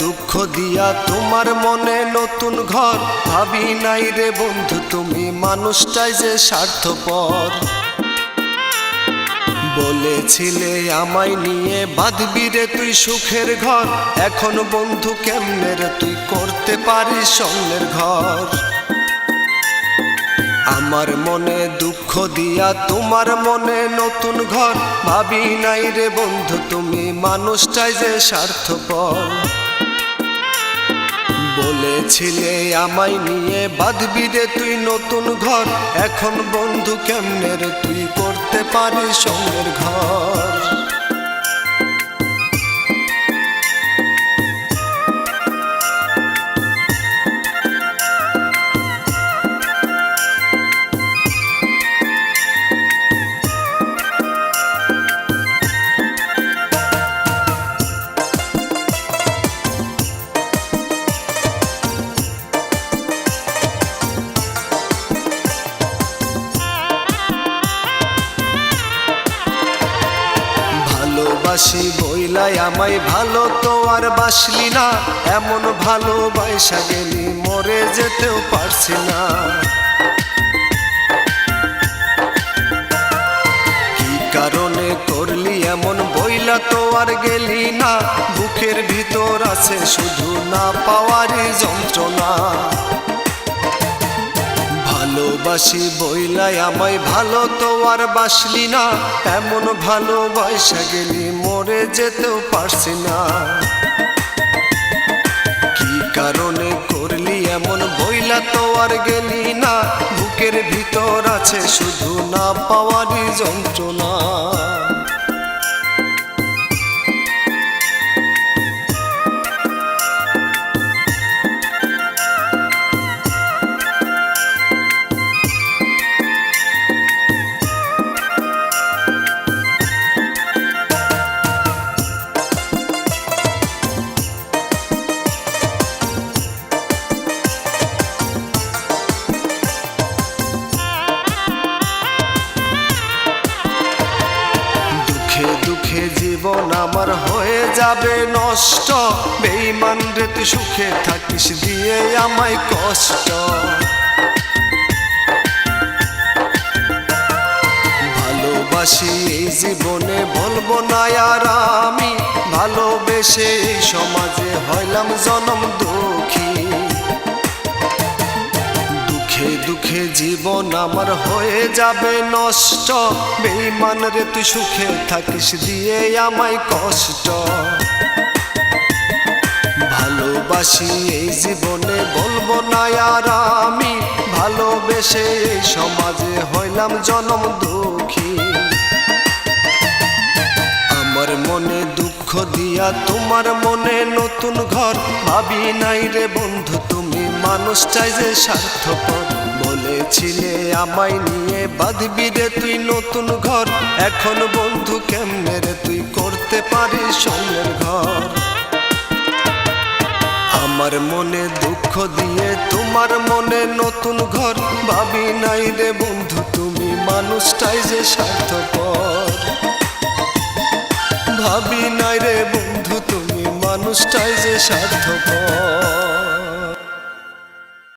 দুঃখ দিয়া তোমার মনে নতুন ঘর, ভাবি নাই রে বন্ধু তুমি মানুষটাই যে স্বার্থপর। বলেছিলে আমায় নিয়ে বাঁধবি রে তুই সুখের ঘর, এখন বন্ধু কেমনে রে তুই করতে পারিস স্বর্ণের ঘর। আমার মনে দুঃখ দিয়া তোমার মনে নতুন ঘর, ভাবি নাই রে বন্ধু তুমি মানুষটাই যে স্বার্থপর। বলেছিলে আমায় নিয়ে বাঁধবি রে তুই নতুন ঘর, এখন বন্ধু কেমনে রে তুই করতে পারিস স্বর্ণের ঘর। ভালোবাসি বইলাই আমায় ভালো তো আর বাসলি না, এমন ভালোবাসা গেলি মরে যেতেও পারছি না। কি কারণে করলি এমন বইলা তো আর গেলি না, বুকের ভিতর আছে শুধু না পাওয়ারই যন্ত্রণা। ভালোবাসি বইলাই আমায় ভালো তো আর বাসলি না, এমন ভালোবাসা গেলি মরে যেতেও পারছি না। কি কারণে করলি এমন বইলা তো আর গেলি না, বুকের ভিতর আছে শুধু না পাওয়ারই যন্ত্রণা। দুঃখে জীবন আমার হয়ে যাবে নষ্ট, বেঈমান রে তুই সুখে থাকিস দিয়ে আমায় কষ্ট। ভালোবাসি এই জীবনে বলবো না আর আমি, ভালোবেসে এই সমাজে হইলাম জনম দুঃখী। দুঃখে জীবন আমার হয়ে যাবে নষ্ট, বেঈমান রে তুই সুখে থাকিস দিয়ে আমায় কষ্ট। ভালোবাসি এই জীবনে বলবো না আর আমি, ভালোবেসে এই সমাজে হইলাম জনম দুঃখী। আমার মনে দুঃখ দিয়া তোমার মনে নতুন ঘর, ভাবি নাই রে বন্ধু তুমি মানুষটাই যে স্বার্থপর। বলেছিলে আমায় নিয়ে বাঁধবি রে তুই নতুন ঘর, এখন বন্ধু কেমনে রে তুই করতে পারিস স্বর্ণের ঘর। আমার মনে দুঃখ দিয়ে তোমার মনে নতুন ঘর, ভাবি নাই রে বন্ধু তুমি মানুষটাই যে স্বার্থপর। ভাবি নাই রে বন্ধু তুমি মানুষটাই যে স্বার্থপর।